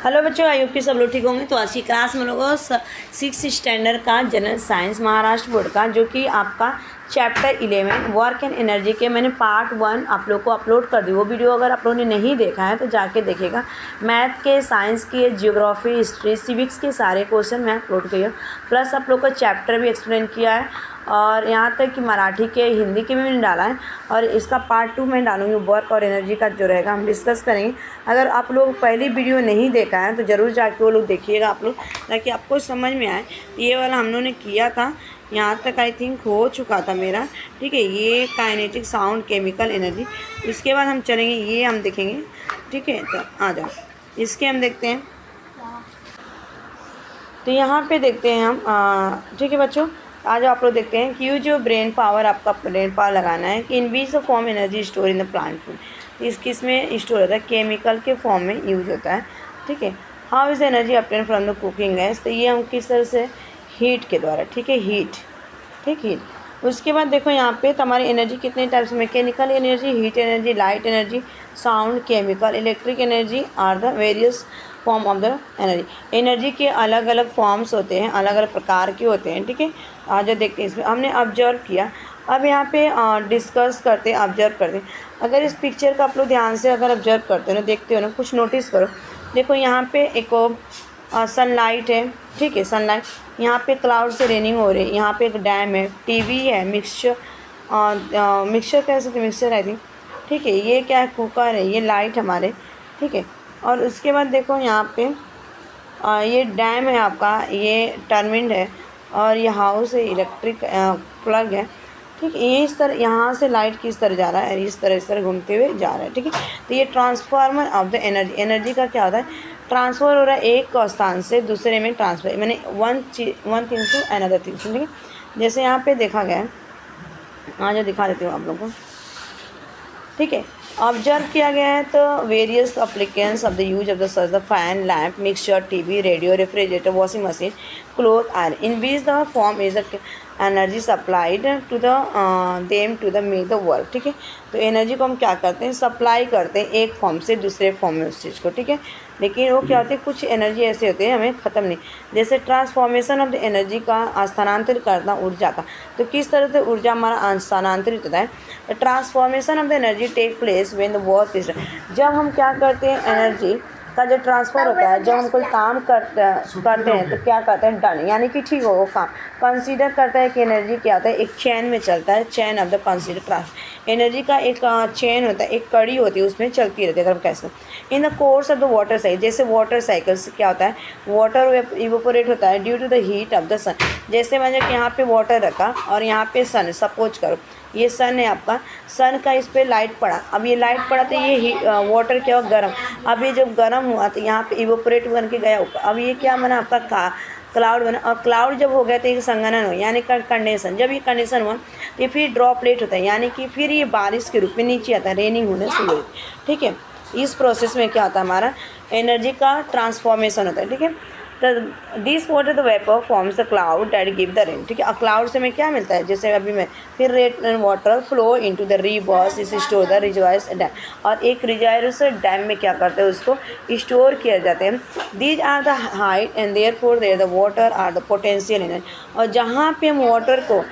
Hello बच्चों, I hope कि सब लोग ठीक होंगे। तो आज की क्लास में लोगों सिक्स स्टैंडर्ड का जनरल साइंस महाराष्ट्र बोर्ड का जो कि आपका चैप्टर 11 वर्क एंड एनर्जी के मैंने पार्ट 1 आप लोग को अपलोड कर दी। वो वीडियो अगर आप लोगों ने नहीं देखा है तो जाके देखेगा। मैथ के, साइंस के, जियोग्राफी, हिस्ट्री, सिविक्स के सारे क्वेश्चन मैं अपलोड किया, प्लस आप लोग का चैप्टर भी एक्सप्लेन किया है और यहाँ तक कि मराठी के, हिंदी के भी मैंने डाला है। और इसका पार्ट 2 मैं डालूँगी, वर्क और एनर्जी का जो रहेगा हम डिस्कस करेंगे। अगर आप लोग पहली वीडियो नहीं देखा है तो ज़रूर जाके वो लोग देखिएगा आप लोग, ताकि आपको समझ में आए। ये वाला हम लोगों ने किया था, यहाँ तक आई थिंक हो चुका था मेरा, ठीक है। ये काइनेटिक, साउंड, केमिकल, एनर्जी। इसके बाद हम चलेंगे, ये हम देखेंगे, ठीक है। तो आ जाओ, इसके हम देखते हैं। तो यहाँ पे देखते हैं हम, ठीक है बच्चों। आज आप लोग देखते हैं कि ये जो ब्रेन पावर, आपका ब्रेन पावर लगाना है कि in which of form energy store in the plant food. इस किस में स्टोर होता है? केमिकल के फॉर्म में यूज होता है, ठीक है। How is energy obtain from the cooking gas? तो ये हम किस तरह से, हीट के द्वारा, ठीक है, हीट, ठीक, हीट। उसके बाद देखो यहाँ पे हमारी एनर्जी कितने types, mechanical energy, heat energy, light energy, sound, chemical, electric energy are the various form of the energy. Energy के अलग अलग फॉर्म्स होते हैं, अलग अलग प्रकार के होते हैं, ठीक है। आज देखते हैं, इसमें हमने ऑब्जर्व किया। अब यहाँ पे डिस्कस करते हैं, ऑब्जर्व करते हैं। अगर इस पिक्चर का आप लोग ध्यान से अगर ऑब्जर्व करते हो ना, देखते हो ना, कुछ नोटिस करो। देखो यहाँ पे एक सनलाइट है, ठीक है, सनलाइट। यहाँ पे क्लाउड से रेनिंग हो रही है, यहाँ पे एक डैम है, टीवी है, मिक्सचर, मिक्सचर कह सकते, मिक्सचर आई थिंक, ठीक है। ये क्या है? कुकर है, ये लाइट हमारे, ठीक है। और उसके बाद देखो यहाँ पे ये डैम है आपका, ये टर्मिंड है, और ये हाउस है, इलेक्ट्रिक प्लग है, ठीक है। ये इस तरह यहाँ से लाइट किस तरह जा रहा है, इस तरह घूमते हुए जा रहा है, ठीक है। तो ये transformer of the energy. Energy का क्या होता है? ट्रांसफ़र हो रहा है एक स्थान से दूसरे में, ट्रांसफर मैंने one thing to another thing, ठीक है। जैसे यहाँ पे देखा गया है, आज दिखा देती हूँ आप लोगों को, ठीक है। ऑब्जर्व किया गया है तो various appliances of the use of the such the fan, lamp, mixture, TV, radio, refrigerator, washing machine, cloth, iron, in which the form is the energy supplied to the them to the make the work, ठीक है। तो energy को हम क्या करते हैं? Supply करते हैं एक फॉर्म से दूसरे फॉर्म में उस चीज़ को, ठीक है। लेकिन वो क्या होती है, कुछ एनर्जी ऐसे होते हैं हमें ख़त्म नहीं, जैसे ट्रांसफॉर्मेशन ऑफ द एनर्जी का स्थानांतरित करना ऊर्जा का। तो किस तरह से ऊर्जा हमारा स्थानांतरित होता है? Transformation of the energy take place when the work is done. जब हम क्या करते हैं, एनर्जी का जो ट्रांसफ़र होता है, जब हम कोई काम करते हैं तो क्या करते हैं? डन, यानी कि ठीक हो वो काम। कंसीडर करता है कि एनर्जी क्या होता है? एक चैन में चलता है, chain of the consider trans. Energy का एक चैन होता है, एक कड़ी होती है, उसमें चलती रहती है। अगर हम कैसे in the course of the water cycle, जैसे वाटर साइकिल से क्या होता है? वाटर इवोपोरेट होता है due to the heat of the sun. जैसे मैंने यहाँ पे वाटर रखा और यहाँ पे सन, सपोज करो ये सन है आपका, सन का इस पर लाइट पड़ा। अब ये लाइट पड़ा तो ये वाटर क्या हुआ? गर्म। अब ये जब गर्म हुआ तो यहाँ पे इवोपोरेट बन के गया ऊपर। अब ये क्या बना? आपका क्लाउड बना। और क्लाउड जब हो गया तो एक संघनन हो, यानी कंडेंसन। जब ये कंडेंसन हुआ तो ये फिर ड्रॉपलेट होता है, यानी कि फिर ये बारिश के रूप में नीचे आता है, रेनिंग होने शुरू होती है, ठीक है। इस प्रोसेस में क्या होता है? हमारा एनर्जी का ट्रांसफॉर्मेशन होता है, ठीक है। तो this water the vapour forms the cloud that give the rain, ठीक है। और क्लाउड से हमें क्या मिलता है? जैसे अभी मैं फिर rain water flow into the reverse इस स्टोर द रिजर्वायर्स डैम। और एक रिजर्वायर्स डैम में क्या करते हैं? उसको स्टोर किया जाते हैं। These are the height and therefore there the water are the potential energy. और जहाँ पे हम वाटर को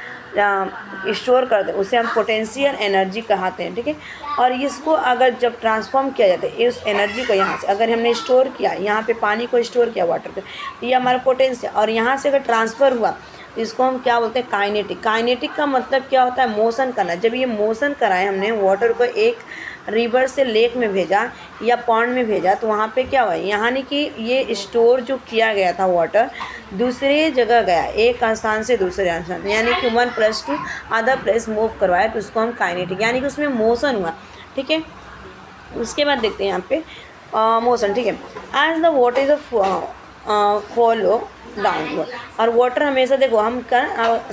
स्टोर करते हैं उसे हम पोटेंशियल एनर्जी कहते हैं, ठीक है। और इसको अगर जब ट्रांसफॉर्म किया जाता है, इस एनर्जी को यहाँ से अगर हमने स्टोर किया, यहाँ पे पानी को स्टोर किया वाटर पे, तो ये हमारा पोटेंशियल, और यहाँ से अगर ट्रांसफ़र हुआ तो इसको हम क्या बोलते हैं? काइनेटिक। काइनेटिक का मतलब क्या होता है? मोशन करना। जब ये मोशन कराए हमने, वाटर को एक रिवर से लेक में भेजा या पॉन्ड में भेजा, तो वहाँ पे क्या हुआ? यानी कि ये स्टोर जो किया गया था वाटर दूसरे जगह गया, एक स्थान से दूसरे स्थान, यानी कि 1 प्लस 2 अदर प्लेस मूव करवाया, तो उसको हम काइनेटिक, यानी कि उसमें मोशन हुआ, ठीक है। उसके बाद देखते हैं यहाँ पे मोशन, ठीक है। As the water is follow downward. और वाटर हमेशा देखो हम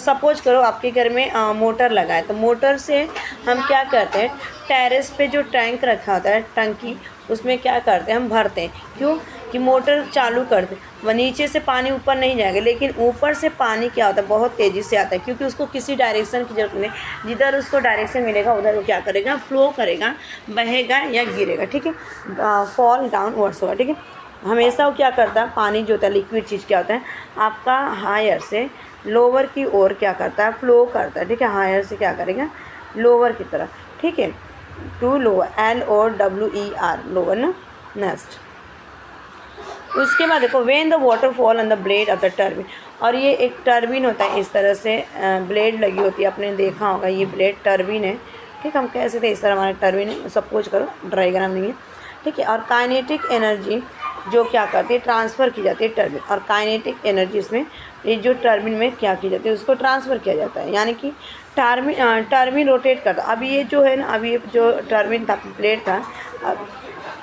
सपोज करो आपके घर में मोटर लगा है, तो मोटर से हम क्या करते हैं? टेरेस पे जो टैंक रखा होता है, टंकी, उसमें क्या करते हैं? हम भरते हैं। क्यों? कि मोटर चालू कर दे, वह नीचे से पानी ऊपर नहीं जाएगा, लेकिन ऊपर से पानी क्या होता है? बहुत तेज़ी से आता है, क्योंकि उसको किसी डायरेक्शन की जरूरत नहीं। जिधर उसको डायरेक्शन मिलेगा उधर वो क्या करेगा? फ्लो करेगा, बहेगा या गिरेगा, ठीक है। फॉल डाउन वर्ड्स होगा, ठीक है। हमेशा वो क्या करता है, पानी जो होता है लिक्विड चीज़ क्या होता है आपका हायर से लोअर की ओर क्या करता है, फ्लो करता है, ठीक है। हायर से क्या करेगा, लोअर की तरफ, ठीक है, टू लोअर, LOWER लोअर ना। नेक्स्ट उसके बाद देखो when the water fall on the blade of the turbine, और ये एक टर्बिन होता है, इस तरह से ब्लेड लगी होती है, आपने देखा होगा ये ब्लेड टर्बिन है, ठीक। हम कैसे थे इस तरह हमारे टर्बिन है, सब कुछ करो डायग्राम नहीं है, ठीक है। और काइनेटिक एनर्जी जो क्या करती है, ट्रांसफ़र की जाती है टर्बिन, और काइनेटिक एनर्जी इसमें ये जो टर्बिन में क्या की जाती है उसको ट्रांसफ़र किया जाता है, यानी कि टर्बिन रोटेट करता। अब ये जो है ना, अभी ये जो टर्बिन था ब्लेड था, अब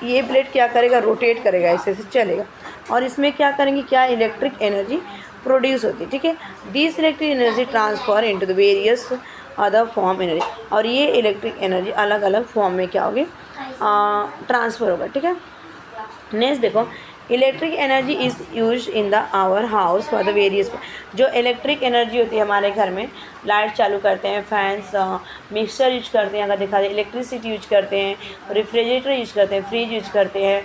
ये ब्लेड क्या करेगा, रोटेट करेगा, ऐसे से चलेगा, और इसमें क्या करेंगे, क्या इलेक्ट्रिक एनर्जी प्रोड्यूस होती है, ठीक है। This electric energy transfer into the various other form energy, और ये इलेक्ट्रिक एनर्जी अलग अलग फॉर्म में क्या होगी, ट्रांसफ़र होगा, ठीक है। नेक्स्ट देखो electric energy is use in the our house for the various, जो इलेक्ट्रिक एनर्जी होती है हमारे घर में, लाइट चालू करते हैं, फैंस, मिक्सर यूज करते हैं, अगर देखा जाए इलेक्ट्रिसिटी यूज करते हैं, रेफ्रिजरेटर यूज करते हैं, फ्रिज यूज करते हैं,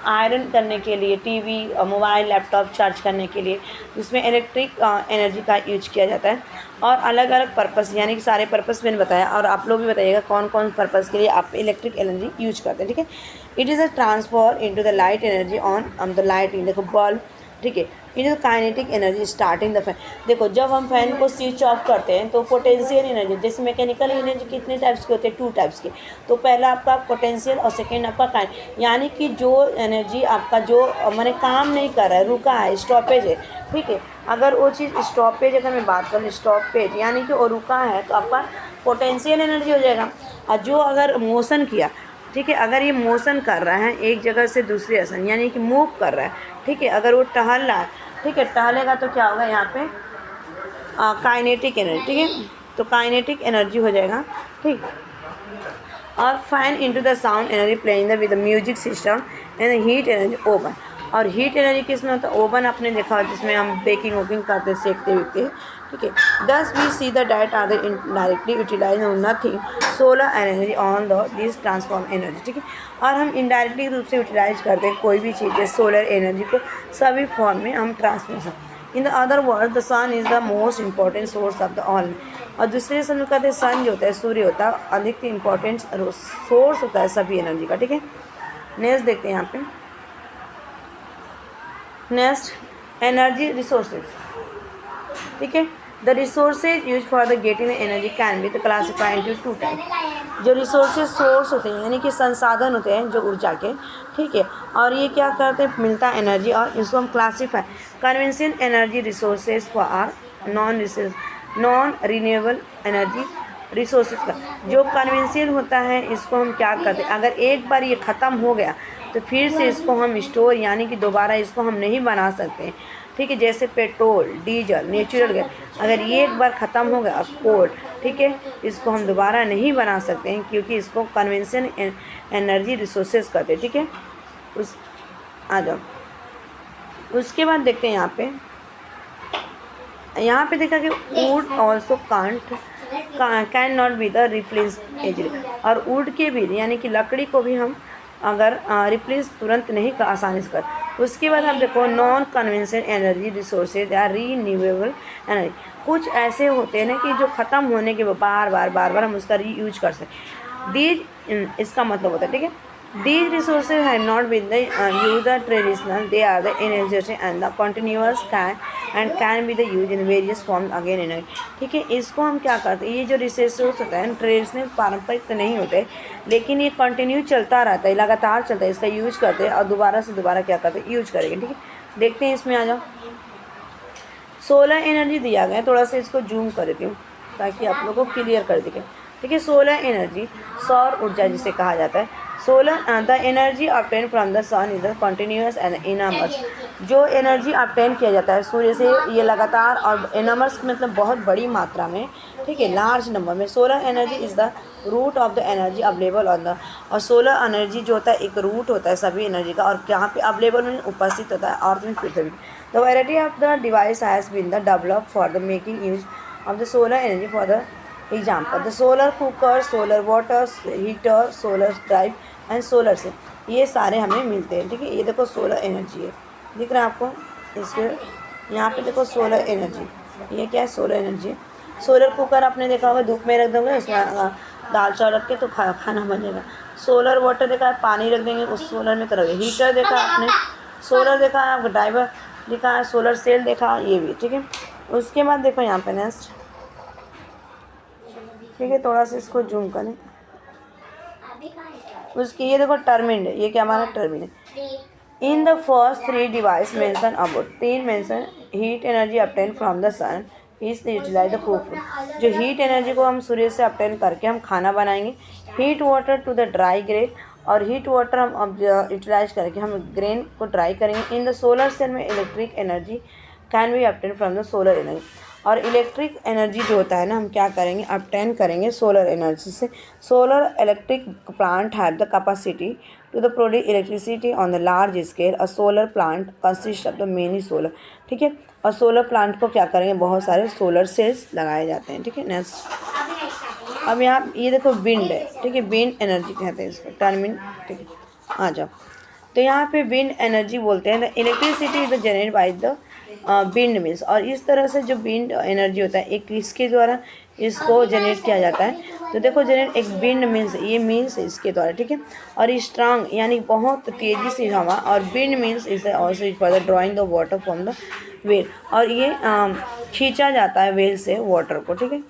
आयरन करने के लिए, टीवी, मोबाइल, लैपटॉप चार्ज करने के लिए, इसमें इलेक्ट्रिक एनर्जी का यूज किया जाता है। और अलग अलग पर्पस, यानी कि सारे पर्पस मैंने बताया, और आप लोग भी बताइएगा कौन कौन पर्पस के लिए आप इलेक्ट्रिक एनर्जी यूज करते हैं, ठीक है। It is a transfer into the light energy on the light in, देखो बल्ब, ठीक है। It is kinetic energy starting the fan, देखो जब हम फैन को स्विच ऑफ करते हैं तो पोटेंशियल एनर्जी, जैसे मैकेनिकल एनर्जी कितने टाइप्स के होते हैं, 2 टाइप्स के, तो पहला आपका पोटेंशियल और सेकेंड आपका काइन, यानी कि जो एनर्जी आपका जो मैंने काम नहीं कर रहा है, रुका है, स्टॉपेज है, ठीक है। अगर वो चीज़ स्टॉपेज, अगर मैं बात करूँ स्टॉपेज यानी कि वो रुका है तो आपका पोटेंशियल एनर्जी हो जाएगा। और जो अगर मोशन किया, ठीक है, अगर ये मोशन कर रहा है एक जगह से दूसरी स्थान, यानी कि मूव कर रहा है, ठीक है, अगर वो टहल रहा है, ठीक है, टहलेगा तो क्या होगा यहाँ पे काइनेटिक एनर्जी, ठीक है, तो काइनेटिक एनर्जी हो जाएगा, ठीक। और fan into the sound energy playing the with music system and heat energy oven, और हीट एनर्जी किस में होता है, ओवन आपने देखा हो जिसमें हम बेकिंग वोकिंग करते सेकते हुए, ठीक है। Thus we see the direct or directly utilize nothing solar energy on the this transform energy, ठीक है। और हम इनडायरेक्टली रूप से यूटिलाइज करते हैं कोई भी चीज़ है सोलर एनर्जी को सभी फॉर्म में हम transform, in the other word the sun is the most important source of the all, और दूसरे समय कहते हैं सन जो होता है सूर्य होता है अधिक इंपॉर्टेंट सोर्स होता है सभी एनर्जी का, ठीक है। नेक्स्ट देखते हैं यहाँ पे, नेक्स्ट एनर्जी रिसोर्सेज, ठीक है। The resources use for the getting the energy can be the classified into 2 type, जो रिसोर्सेज सोर्स होते हैं यानी कि संसाधन होते हैं जो ऊर्जा के, ठीक है, और ये क्या करते हैं मिलता है एनर्जी, और इसको हम classify conventional energy resources for non renewable energy resources का, जो कन्वेंशनल होता है इसको हम क्या करते हैं, अगर एक बार ये ख़त्म हो गया तो फिर से इसको हम स्टोर यानी कि दोबारा इसको हम नहीं बना सकते, ठीक है। जैसे पेट्रोल, डीजल, नेचुरल गैस, अगर ये एक बार ख़त्म हो गया कोल, ठीक है, इसको हम दोबारा नहीं बना सकते हैं क्योंकि इसको कन्वेंशन एनर्जी रिसोर्सेज कहते हैं, ठीक है। उस आ जाओ उसके बाद देखते हैं यहाँ पे देखा कि wood also can not be the replace easily, और वुड के भी यानी कि लकड़ी को भी हम अगर रिप्लेस तुरंत नहीं आसानी से कर। उसके बाद हम देखो नॉन कन्वेंशनल एनर्जी रिसोर्सेज या रीन्यूएबल एनर्जी, कुछ ऐसे होते हैं ना कि जो ख़त्म होने के बार बार हम उसका री यूज कर सकते, दीज इसका मतलब होता है, ठीक है। These resources have not been the used the traditional. They are the energetic and the continuous can be the used in various forms again and again. ठीक है, इसको हम क्या करते हैं, ये जो रिसोर्स होता है ट्रेडिशनल पारंपरिक तो नहीं होते, लेकिन ये कंटिन्यू चलता रहता है, लगातार चलता है, इसका यूज करते हैं और दोबारा से दोबारा क्या करते हैं यूज करेंगे, ठीक है। देखते हैं इसमें आ जाओ, सोलर एनर्जी दिया गया है, थोड़ा सा इसको जूम कर देती हूँ ताकि आप लोगों को क्लियर कर दिखे, ठीक है। सोलर एनर्जी सौर ऊर्जा जिसे कहा जाता है, solar the energy obtain from the sun is the continuous and immerse, जो एनर्जी ऑब्टेन किया जाता है सूर्य से ये लगातार और इनमर्स मतलब बहुत बड़ी मात्रा में, ठीक है, लार्ज नंबर में। Solar energy is the root of the energy available on the, और सोलर एनर्जी जो होता है एक रूट होता है सभी एनर्जी का, और यहाँ पे अवेलेबल में उपस्थित होता है अर्थ में पृथ्वी। The variety of the device has been the develop for the making use of the solar energy for the example the solar cooker, solar water heater, solar drive and solar से। ये सारे हमें मिलते हैं, ठीक है। ये देखो सोलर एनर्जी है, दिख रहा है आपको, इसके यहाँ पे देखो सोलर एनर्जी, ये क्या है, सोलर एनर्जी। सोलर कुकर आपने देखा होगा, धूप में रख दोगे उसमें दाल चावल रख के तो खाना बनेगा। सोलर वाटर देखा है, पानी रख देंगे उस सोलर में करोगे। हीटर देखा है आपने, सोलर देखा है आपको, ड्राइवर देखा है, सोलर सेल देखा, ये भी, ठीक है। उसके बाद देखो यहाँ पे नेक्स्ट, ठीक है, थोड़ा सा इसको जूम करें। उसकी ये देखो टर्मिन है, ये क्या हमारा टर्मिन है। In the first 3 device mention about, 3 mention heat energy obtain from the sun is utilize the cook food. जो हीट एनर्जी को हम सूर्य से अपटेन करके हम खाना बनाएंगे। Heat water to the dry grain, और हीट वाटर हम यूटिलाइज करके हम ग्रेन को ड्राई करेंगे। इन द सोलर सेल में electric energy can be obtain from the solar energy. और इलेक्ट्रिक एनर्जी जो होता है ना, हम क्या करेंगे, अपटेन करेंगे सोलर एनर्जी से। Solar electric plant have the capacity to the produce electricity on the large scale. A solar plant consist of the many solar, ठीक है। और सोलर प्लांट को क्या करेंगे, बहुत सारे सोलर सेल्स लगाए जाते हैं, ठीक है। नेक्स्ट, अब यहाँ ये देखो विंड है, ठीक है, विंड एनर्जी कहते हैं इसको, टर्मिन, ठीक है। आ जाओ, तो यहाँ पे विंड एनर्जी बोलते हैं the electricity is generate by the wind mills. और इस तरह से जो विंड एनर्जी होता है, एक किसके द्वारा इसको जनरेट किया जाता है, तो देखो जनरेट एक विंड मिल्स, ये मिल्स इसके द्वारा, ठीक है। और स्ट्रांग यानी बहुत तेज़ी से हवा, और wind mills is also for the drawing the water from the well. और ये खींचा जाता है वेल से वाटर को, ठीक है,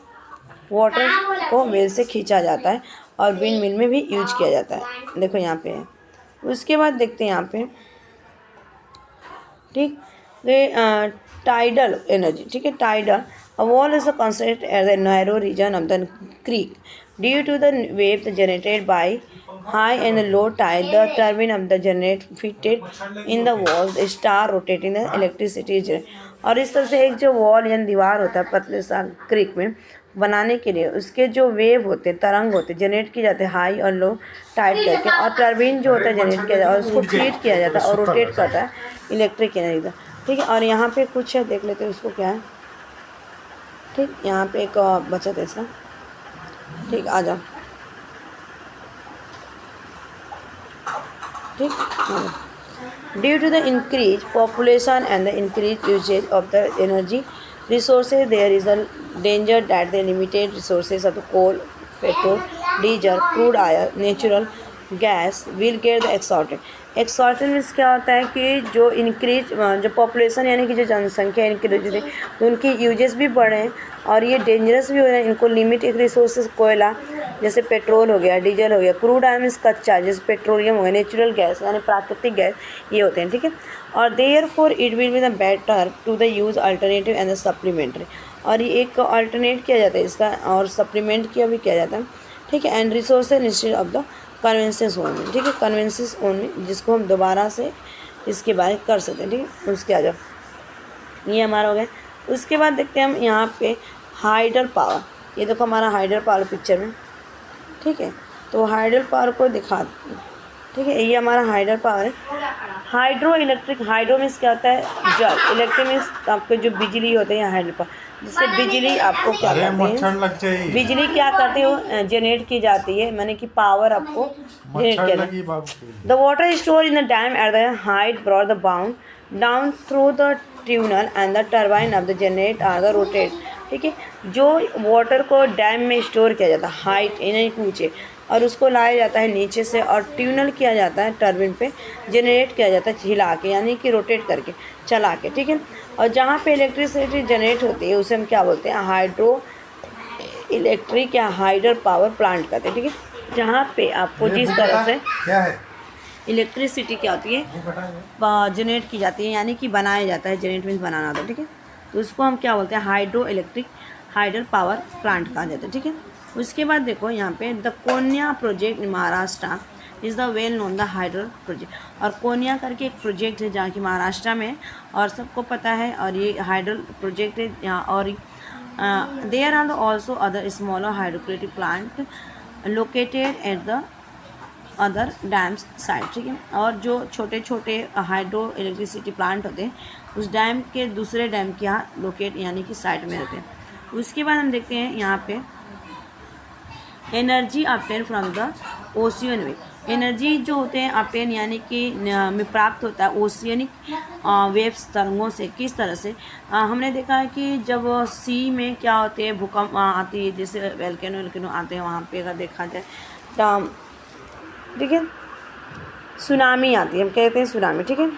वाटर को वेल से खींचा जाता है, और विंड मिल में भी यूज किया जाता है, देखो यहाँ पे है। उसके बाद देखते हैं यहाँ पे, ठीक, टाइडल एनर्जी, ठीक है। Tidal a wall is considered as a narrow region of the creek due to the waves generated by high and low tide. The turbine of the generator fitted in the walls start rotating the electricity generated। और इस तरह से एक जो wall यानी दीवार होता है पतले सा क्रीक में बनाने के लिए, उसके जो वेव होते हैं, तरंग होते हैं, जनरेट किए जाते हैं हाई और लो टाइट करके। और टर्बाइन जो होता है जनरेट किया जाता है और उसको फीड किया जाता है और रोटेट करता है इलेक्ट्रिक एनर्जी, ठीक है। और यहाँ पे कुछ है, देख लेते हैं उसको क्या है, ठीक। यहाँ पे एक बचत है इसका, ठीक, आ जाओ, ठीक। Due to the increase population and the increase usages of the energy resources, there is a danger that the limited resources of the coal, petrol, diesel, crude oil, natural gas will get the exhausted। Exhausted means क्या होता है कि जो increase, जो population यानी कि जो जनसंख्या इंक्रीज होती है तो उनकी यूजेस भी बढ़े, और ये डेंजरस भी हो रहा है। इनको लिमिट एक रिसोर्सेज, कोयला जैसे पेट्रोल हो गया, डीजल हो गया, क्रूड ऑयल मीन्स कच्चा जैसे पेट्रोलियम हो गया, नेचुरल गैस यानी प्राकृतिक गैस, ये होते हैं, ठीक है। और therefore it will be the better to the use alternative and the supplementary. और ये एक अल्टरनेट किया जाता है इसका, और सप्लीमेंट किया भी किया जाता है, ठीक है। And resources instead of the conveniences only, ठीक है, कन्वेंसेस ओनली, जिसको हम दोबारा से इसके बारे कर सकते हैं, ठीक है। उसके आ जाओ, ये हमारा हो गया। उसके बाद देखते हैं हम यहाँ पे हाइडल पावर, ये देखो हमारा हाइडल पावर पिक्चर में, ठीक है। तो हाइडल पावर को दिखा, ठीक है, ये हमारा हाइडल पावर है। हाइड्रो इलेक्ट्रिक, हाइड्रो मीन्स क्या होता है जल, इलेक्ट्रिक मीन्स आपके जो बिजली होते हैं हाइडल पावर, जिससे बिजली आपको क्या करते हैं, बिजली क्या करते हो जनरेट की जाती है, माने कि पावर आपको जनरेट किया। The water store in the dam at the height brought the bound down through the tunnel and the turbine of the generate are the rotate, ठीक है। जो वाटर को डैम में स्टोर किया जाता है हाइट यानी ऊँचे, और उसको लाया जाता है नीचे से और ट्यूनल किया जाता है, टर्बाइन पे जनरेट किया जाता है हिला के यानी कि रोटेट करके, चला के, ठीक है। और जहाँ पे इलेक्ट्रिसिटी जनरेट होती है उसे हम क्या बोलते हैं, हाइड्रो इलेक्ट्रिक या हाइडल पावर प्लांट कहते हैं, ठीक है। जहाँ पे आपको जिस तरह से इलेक्ट्रिसिटी क्या होती है जनरेट की जाती है, यानी कि बनाया जाता है, जनरेट मीन्स बनाना होता है, ठीक है। तो उसको हम क्या बोलते हैं, hydro electric hydel power plant कहा जाता है, ठीक है। उसके बाद देखो यहाँ पे the Kenya project in Maharashtra is the well known the hydro project. और कोन्या करके एक प्रोजेक्ट है जहाँ की महाराष्ट्र में, और सबको पता है, और ये हाइड्रो प्रोजेक्ट है यहाँ। और there are also other smaller hydrocratic plant located at the other dams side, ठीक है। और जो छोटे छोटे हाइड्रो इलेक्ट्रिसिटी प्लांट होते हैं उस डैम के दूसरे डैम के यहाँ लोकेट यानी कि साइड में रहते हैं। उसके बाद हम देखते हैं यहाँ पे energy obtain from the ocean wave. Energy जो होते हैं अपटेन यानी कि में प्राप्त होता है ओशियनिक वेव्स तरंगों से। किस तरह से? हमने देखा है कि जब सी में क्या होते हैं, भूकंप आती है, जैसे वेल्केनो आते हैं, वहाँ पे अगर देखा जाए तो ठीक है सुनामी आती है, हम कहते हैं सुनामी, ठीक है।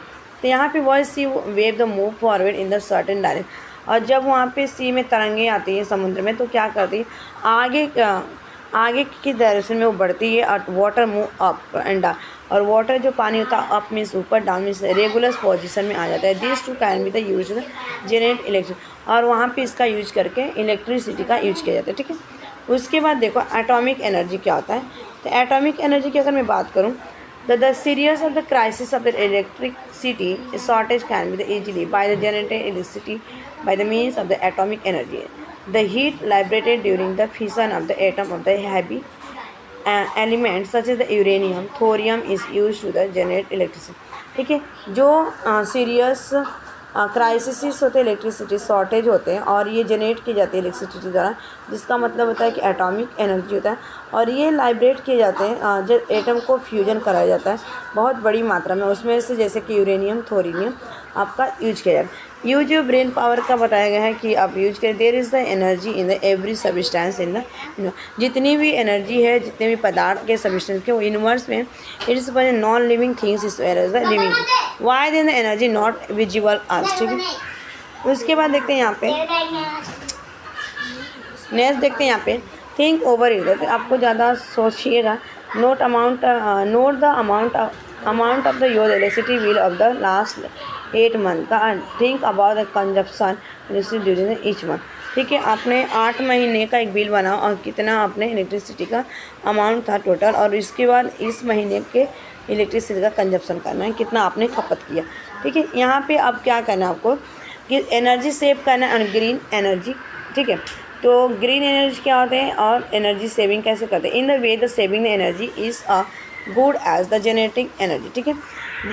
तो यहाँ पे voice sea wave the move forward in the certain direction, और जब वहाँ पे सी में तरंगे आती हैं समुद्र में तो क्या करती है, आगे की डायरेक्शन में वो बढ़ती है, और water move up and down, और वाटर जो पानी होता है अप मीन्स ऊपर, डाउन मीन्स रेगुलर पोजीशन में आ जाता है। This to can be the use generate electric, और वहाँ पे इसका यूज करके इलेक्ट्रिसिटी का यूज किया जाता है, ठीक है। उसके बाद देखो एटॉमिक एनर्जी क्या होता है। तो एटॉमिक एनर्जी की अगर मैं बात करूँ, the series of the crisis of the electricity shortage can be easily by the generated electricity by the means of the atomic energy. The heat liberated during the fission of the atom of the heavy elements such as the uranium, thorium is used to the generate electricity. ठीक है, जो serious crisis होते हैं, electricity shortage होते हैं, और ये generate की जाती है इलेक्ट्रिसिटी द्वारा, जिसका मतलब होता है कि एटॉमिक एनर्जी होता है, और ये लाइब्रेट किए जाते हैं जब एटम को फ्यूजन कराया जाता है बहुत बड़ी मात्रा में, उसमें से जैसे कि यूरेनियम, थोरियम आपका यूज किया जाता है। यूज ब्रेन पावर का बताया गया है कि आप यूज करें। There is the energy in the every substance in the जितनी भी एनर्जी है, जितने भी पदार्थ के सब्सटेंस के, वो यूनिवर्स में it is for non living things is where as the living, why then the energy not visible आज, ठीक है। उसके बाद देखते हैं यहाँ पे नेक्स्ट, देखते हैं यहाँ पे थिंक ओवर इट, आपको ज़्यादा सोचिएगा। Note the amount of the your electricity bill of the last 8 month का, think about the consumption electricity during each month, ठीक है। आपने 8 महीने का एक बिल बनाओ और कितना आपने इलेक्ट्रिसिटी का अमाउंट था टोटल, और इसके बाद इस महीने के इलेक्ट्रिसिटी का कंजप्शन करना है, कितना आपने खपत किया, ठीक है। यहाँ पे अब क्या करना है आपको कि एनर्जी सेव करना है, ग्रीन एनर्जी, ठीक है। तो ग्रीन एनर्जी क्या होते हैं और एनर्जी सेविंग कैसे करते हैं? In the way the saving energy is a good as the generating energy, ठीक है।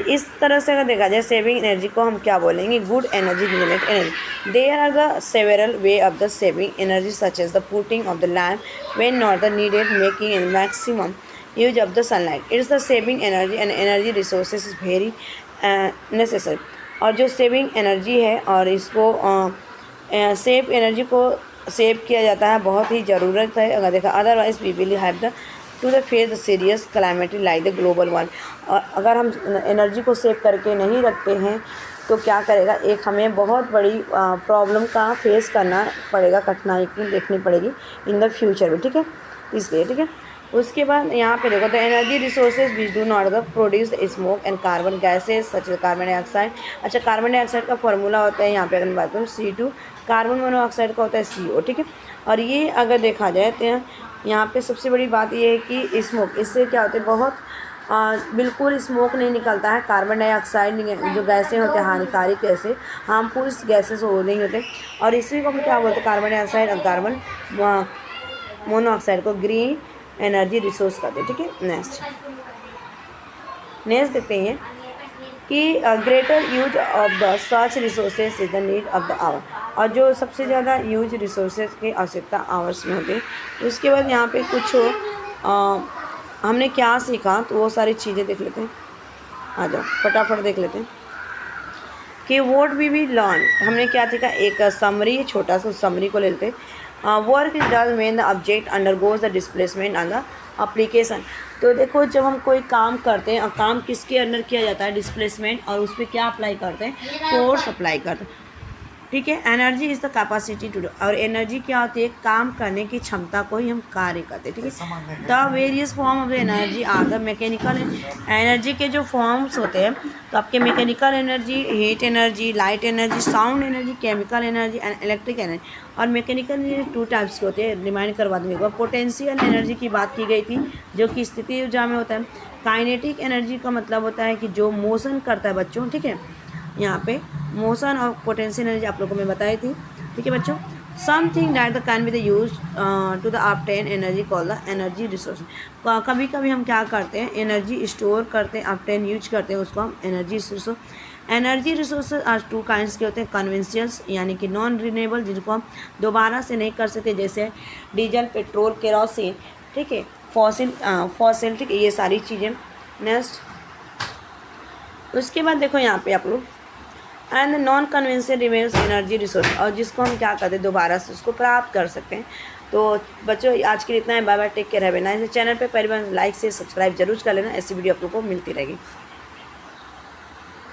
इस तरह से अगर देखा जाए सेविंग एनर्जी को हम क्या बोलेंगे? Good energy, generate energy. There are the several way of the saving energy such as the putting off the lamp when not the needed, making an maximum use of the sunlight. It's the saving energy and energy resources is very necessary. और जो saving energy है और इसको save energy को save किया जाता है, बहुत ही ज़रूरत है अगर देखा, otherwise we will have the to the face the serious calamity like the global warming. और अगर हम एनर्जी को सेव करके नहीं रखते हैं तो क्या करेगा, एक हमें बहुत बड़ी प्रॉब्लम का फेस करना पड़ेगा, कठिनाई की देखनी पड़ेगी इन द फ्यूचर में, ठीक है, इसलिए, ठीक है। उसके बाद यहाँ पे देखो, the energy resources which do not the produce smoke and carbon gases such as carbon dioxide. अच्छा, कार्बन डाइऑक्साइड का फॉर्मूला होता है यहाँ पे अगर मैं बात करूँ C2, कार्बन मोनोऑक्साइड का होता है CO, ठीक है। और ये अगर देखा जाए तो यहाँ पे सबसे बड़ी बात ये है कि स्मोक, इससे क्या होता है, बहुत बिल्कुल स्मोक नहीं निकलता है। कार्बन डाइऑक्साइड जो गैसें होते हैं हानिकारक गैसें, हार्मफुल गैसेस वो नहीं होते, और इसी को हम क्या बोलते हैं, कार्बन डाइऑक्साइड और कार्बन मोनोऑक्साइड को ग्रीन एनर्जी रिसोर्स करते हैं, ठीक है। नेक्स्ट देखते हैं कि greater use of the such resources is the need of the hour, और जो सबसे ज़्यादा यूज रिसोर्सेज की आवश्यकता आवर्स में होती है। उसके बाद यहाँ पे कुछ हमने क्या सीखा तो वो सारी चीज़ें देख लेते हैं, आ जाओ फटाफट देख लेते हैं कि व्हाट वी लर्न, हमने क्या सीखा। एक समरी, छोटा सा समरी को ले लेते हैं। Work is done when the object undergoes the displacement on the application. तो देखो, जब हम कोई काम करते हैं और काम किसके अंडर किया जाता है, डिस्प्लेसमेंट, और उस पर क्या अप्लाई करते हैं, फोर्स अप्लाई करते हैं, ठीक है। Energy is the capacity to do, और एनर्जी क्या होती है, काम करने की क्षमता को ही हम कार्य करते हैं, ठीक है। The various form of the energy are the mechanical energy के जो फॉर्म्स होते हैं, तो आपके mechanical energy, heat energy, light energy, sound energy, chemical energy and electric energy. और मैकेनिकल एनर्जी 2 टाइप्स के होते हैं, रिमाइंड करवा दूँगी। पोटेंशियल एनर्जी की बात की गई थी, जो कि स्थिति ऊर्जा में होता है। काइनेटिक एनर्जी का मतलब होता है कि जो मोशन करता है बच्चों, ठीक है। यहाँ पे मोशन और पोटेंशियल एनर्जी आप लोगों को मैं बताई थी, ठीक है बच्चों। Something that the can be the use to the obtain energy call the energy resource. कभी कभी हम क्या करते हैं, एनर्जी स्टोर करते हैं, ऑब्टेन यूज करते हैं, उसको हम energy resource. Energy resources are 2 kinds के होते हैं, कन्वेंशियल्स यानी कि नॉन रिन्यूएबल, जिनको हम दोबारा से नहीं कर सकते, जैसे डीजल, पेट्रोल, केरोसिन, ठीक है। फॉसिल, ठीक है, ये सारी चीज़ें। नेक्स्ट उसके बाद देखो यहाँ पे आप लोग and non conventional remains energy resource, और जिसको हम क्या करते हैं दोबारा से उसको प्राप्त कर सकते हैं। तो बच्चों आज के लिए इतना है, bye bye, take care, have a nice. Channel पे पहली बार लाइक से सब्सक्राइब जरूर कर लेना, ऐसी वीडियो आप लोगों को मिलती रहेगी।